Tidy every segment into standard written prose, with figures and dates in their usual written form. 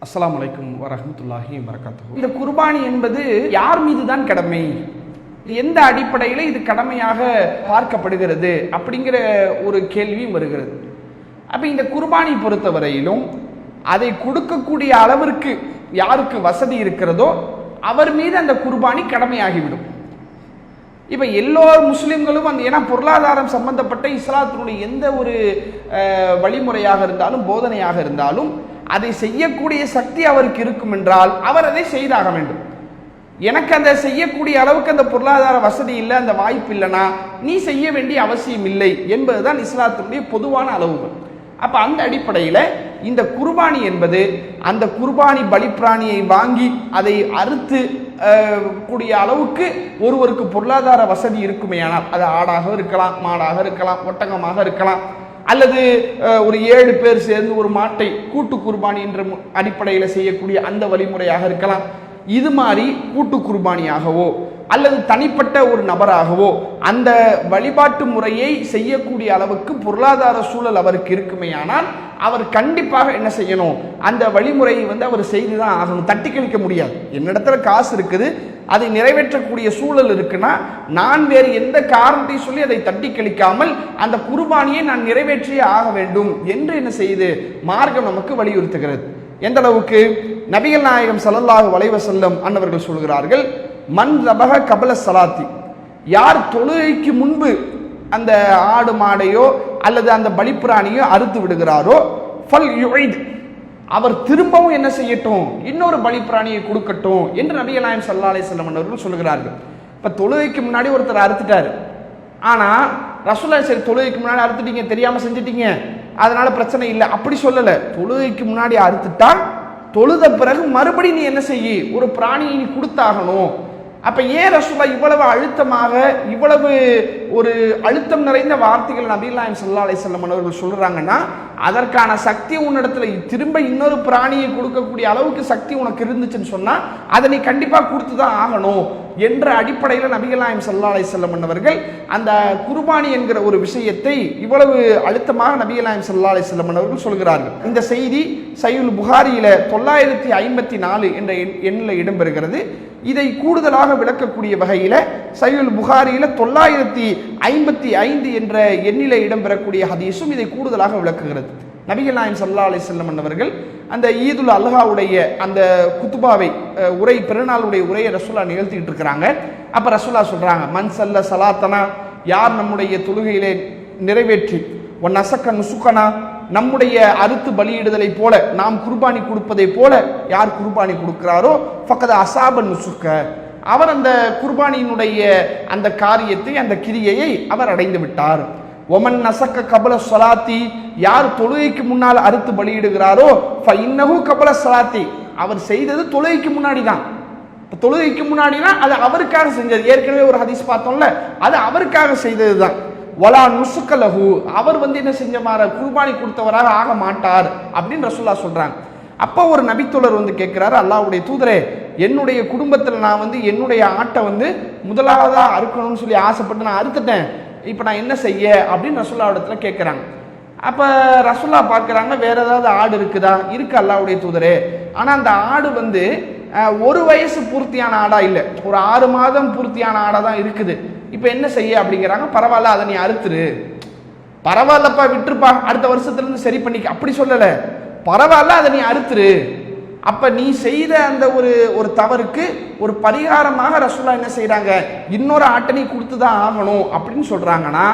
அஸ்ஸலாமு அலைக்கும் வரஹ்மத்துல்லாஹி வபரகாத்துஹு. இந்த குர்பானி என்பது யார் மீது தான் கடமை, எந்த அடிப்படையில் இது கடமையாக பார்க்கப்படுகிறது அப்படிங்கிற ஒரு கேள்வியும் வருகிறது. அப்ப இந்த குர்பானி பொறுத்தவரையிலும் அதை கொடுக்கக்கூடிய அளவிற்கு யாருக்கு வசதி இருக்கிறதோ அவர் மீது அந்த குர்பானி கடமையாகிவிடும். இப்ப எல்லோ முஸ்லிம்களும் அந்த ஏன்னா பொருளாதாரம் சம்பந்தப்பட்ட இஸ்லாத்தினுடைய எந்த ஒரு வழிமுறையாக இருந்தாலும் போதனையாக இருந்தாலும் அதை செய்யக்கூடிய சக்தி அவருக்கு இருக்கும் என்றால் அவர் அதை செய்தாக வேண்டும். எனக்கு அந்த செய்யக்கூடிய அளவுக்கு அந்த பொருளாதார வசதி இல்லை, அந்த வாய்ப்பு இல்லைனா நீ செய்ய வேண்டிய அவசியம் இல்லை என்பதுதான் இஸ்லாத்தினுடைய பொதுவான அளவுகள். அப்ப அந்த அடிப்படையில் இந்த குர்பானி என்பது அந்த குர்பானி பலிப்பிராணியை வாங்கி அதை அறுத்து கூடிய அளவுக்கு ஒருவருக்கு பொருளாதார வசதி இருக்குமேயானால், அது ஆடாக இருக்கலாம், மாடாக இருக்கலாம், ஒட்டகமாக இருக்கலாம், அல்லது ஒரு 7 பேர் சேர்ந்து ஒரு மாட்டை கூட்டு குர்பானி என்ற அடிப்படையில் செய்யக்கூடிய அந்த வழிமுறையாக இருக்கலாம். இது மாதிரி கூட்டு குர்பானியாகவோ அல்லது தனிப்பட்ட ஒரு நபராகவோ அந்த வழிபாட்டு முறையை செய்யக்கூடிய அளவுக்கு பொருளாதார சூழல் அவருக்கு இருக்குமேயானால் அவர் கண்டிப்பாக என்ன செய்யணும், அந்த வழிமுறையை அவர் செய்துதான் ஆகணும். தட்டி கழிக்க முடியாது. என்னிடத்துல காசு இருக்குது, அதை நிறைவேற்றக்கூடிய சூழல் இருக்குன்னா நான் வேறு எந்த காரணத்தை சொல்லி அதை தட்டி கழிக்காமல் அந்த குர்பானியை நான் நிறைவேற்றியே ஆக வேண்டும் என்று என்ன செய்து மார்க்கம் நமக்கு வலியுறுத்துகிறது. எந்த அளவுக்கு நபிகள் நாயகம் ஸல்லல்லாஹு அலைஹி வஸல்லம் அன்னவர்கள் சொல்கிறார்கள், மன் ரபஹ கபல ஸலாத்தி, யார் தொழுகைக்கு முன்பு அந்த ஆடு மாடையோ அல்லது அந்த பலிப்பிராணியோ அறுத்து விடுகிறாரோ ஃபல் யுஇத், அவர் திரும்பவும் என்ன செய்யட்டும், இன்னொரு பலிப்பிராணியை கொடுக்கட்டும் என்று நபிகள் நாயகம் ஸல்லல்லாஹு அலைஹி வஸல்லம் அன்னவர்கள் சொல்கிறார்கள். இப்ப தொழுகைக்கு முன்னாடி ஒருத்தர் அறுத்துட்டாரு, ஆனா ரசூலுல்லாஹ் சரி தொழுகைக்கு முன்னாடி அறுத்துட்டீங்க, தெரியாம செஞ்சிட்டீங்க, அதனால பிரச்சனை இல்லை அப்படி சொல்லல. தொழுகைக்கு முன்னாடி அறுத்துட்டால் தொழுத பிறகு மறுபடி நீ என்ன செய்ய, ஒரு பிராணியை நீ கொடுத்தாகணும். அப்ப ஏன் ரசூலுல்லாஹ் இவ்வளவு அழுத்தமாக இவ்வளவு ஒரு அழுத்தம் நிறைந்த வார்த்தைகள் நபிகள் நாயகம் ஸல்லல்லாஹு அலைஹி வஸல்லம் அவர்கள் சொல்றாங்கன்னா, அதற்கான சக்தி உன்னிடத்துல திரும்ப இன்னொரு பிராணியை கொடுக்கக்கூடிய அளவுக்கு சக்தி உனக்கு இருந்துச்சுன்னு சொன்னா அதை நீ கண்டிப்பா கொடுத்துதான் ஆகணும் என்ற அடிப்படையில் நபிகள் நாயகம் ஸல்லல்லாஹு அலைஹி வஸல்லம் அவர்கள் அந்த குர்பானி என்கிற ஒரு விஷயத்தை இவ்வளவு அழுத்தமாக நபிகள் நாயகம் ஸல்லல்லாஹு அலைஹி வஸல்லம் அவர்கள் சொல்கிறார்கள். இந்த செய்தி சஹீஹுல் புகாரியில 954 என்ற எண்ணில் இடம்பெறுகிறது. இதை கூடுதலாக விளக்கக்கூடிய வகையில சஹீஹுல் புகாரியில 955 என்ற எண்ணில இடம்பெறக்கூடிய ஹதீஸும் இதை கூடுதலாக விளக்குகிறது. நபிகள் நாயகம் ஸல்லல்லாஹு அலைஹி வஸல்லம் அவர்கள் அந்த ஈதுல் அல்ஹாவுடைய அந்த குத்துபாவை உரை பெருநாளுடைய உரையை ரசூலுல்லாஹ் நிகழ்த்திட்டு இருக்கிறாங்க. அப்ப ரசூலுல்லாஹ் சொல்றாங்க, மன் ஸல்ல ஸலாத்தனா, யார் நம்முடைய தொழுகையிலே நிறைவேற்றி ஒன் நசக்க நுசுக்கனா, நம்முடைய அறுத்து பலியிடுதலை போல நாம் குர்பானி கொடுப்பதை போல யார் குர்பானி கொடுக்கிறாரோ ஃபக்கத அஸாபன் நுசுக்க, அவர் அந்த குர்பானியினுடைய அந்த காரியத்தை அந்த கிரியையை அவர் அடைந்து விட்டார். ஒமன் நசக்க கபல ஸலாத்தி, யார் தொழுகைக்கு முன்னால் அறுத்து பலியிடுகிறாரோ ஃபஇன்னஹு கபல ஸலாத்தி, அவர் செய்தது தொழுகைக்கு முன்னாடி தான். தொழுகைக்கு முன்னாடினா அது அவருக்காக செஞ்சது. ஏற்கனவே ஒரு ஹதீஸ் பார்த்தோம்ல, அது அவருக்காக செய்தது தான். வலா நுசுக்கலஹு, அவர் என்ன செஞ்சமாற குர்பானி கொடுத்தவராக ஆக மாட்டார் அப்படின்னு ரசூலுல்லாஹ் சொல்றாங்க. அப்போ ஒரு நபித்தோழர் கேட்கிறாரு, அல்லாஹ்வுடைய தூதரே, என்னுடைய குடும்பத்தில் நான் என்னுடைய ஆட்டை முதலாவதா அறுக்கணும்னு சொல்லி ஆசைப்பட்டு நான் அறுத்துட்டேன், இப்போ நான் என்ன செய்ய அப்படின்னு ரசூலுல்லாஹ் இடத்துல கேட்குறாங்க. அப்போ ரசூலுல்லாஹ் பார்க்குறாங்க, வேற ஏதாவது ஆடு இருக்குதா? இருக்கு அல்லாஹ்வுடைய தூதரே, ஆனால் அந்த ஆடு ஒரு வயசு பூர்த்தியான ஆடா இல்லை, ஒரு 6 மாதம் பூர்த்தியான ஆடா தான் இருக்குது. இப்போ என்ன செய்ய அப்படிங்கிறாங்க. பரவாயில்ல, அதை நீ அறுத்துரு. பரவாயில்லப்பா, விட்டுருப்பா, அடுத்த வருஷத்துலேருந்து சரி பண்ணிக்க அப்படி சொல்லலை. பரவாயில்ல, அதை நீ அறுத்துரு. அப்ப நீ செய்த அந்த ஒரு தவறுக்கு ஒரு பரிகாரமாக ரசூலுல்லாஹ் என்ன செய்யறாங்க, இன்னொரு ஆட்டை நீ கொடுத்துதான் ஆகணும் அப்படின்னு சொல்றாங்கன்னா,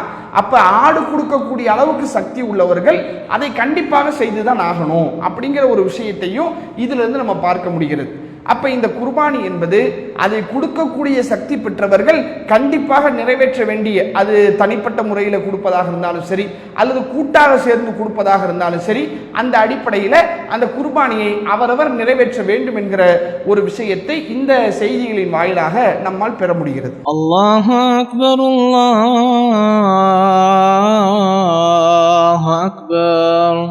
அப்ப ஆடு கொடுக்கக்கூடிய அளவுக்கு சக்தி உள்ளவர்கள் அதை கண்டிப்பாக செய்துதான் ஆகணும் அப்படிங்கிற ஒரு விஷயத்தையும் இதுல இருந்து நம்ம பார்க்க முடிகிறது. அப்ப இந்த குர்பானி என்பது அதை கொடுக்கக்கூடிய சக்தி பெற்றவர்கள் கண்டிப்பாக நிறைவேற்ற வேண்டிய, அது தனிப்பட்ட முறையில் கொடுப்பதாக இருந்தாலும் சரி அல்லது கூட்டாக சேர்ந்து கொடுப்பதாக இருந்தாலும் சரி, அந்த அடிப்படையில் அந்த குர்பானியை அவரவர் நிறைவேற்ற வேண்டும் என்கிற ஒரு விஷயத்தை இந்த செய்திகளின் வாயிலாக நம்மால் பெற முடிகிறது. அல்லாஹு அக்பர், அல்லாஹு அக்பர்.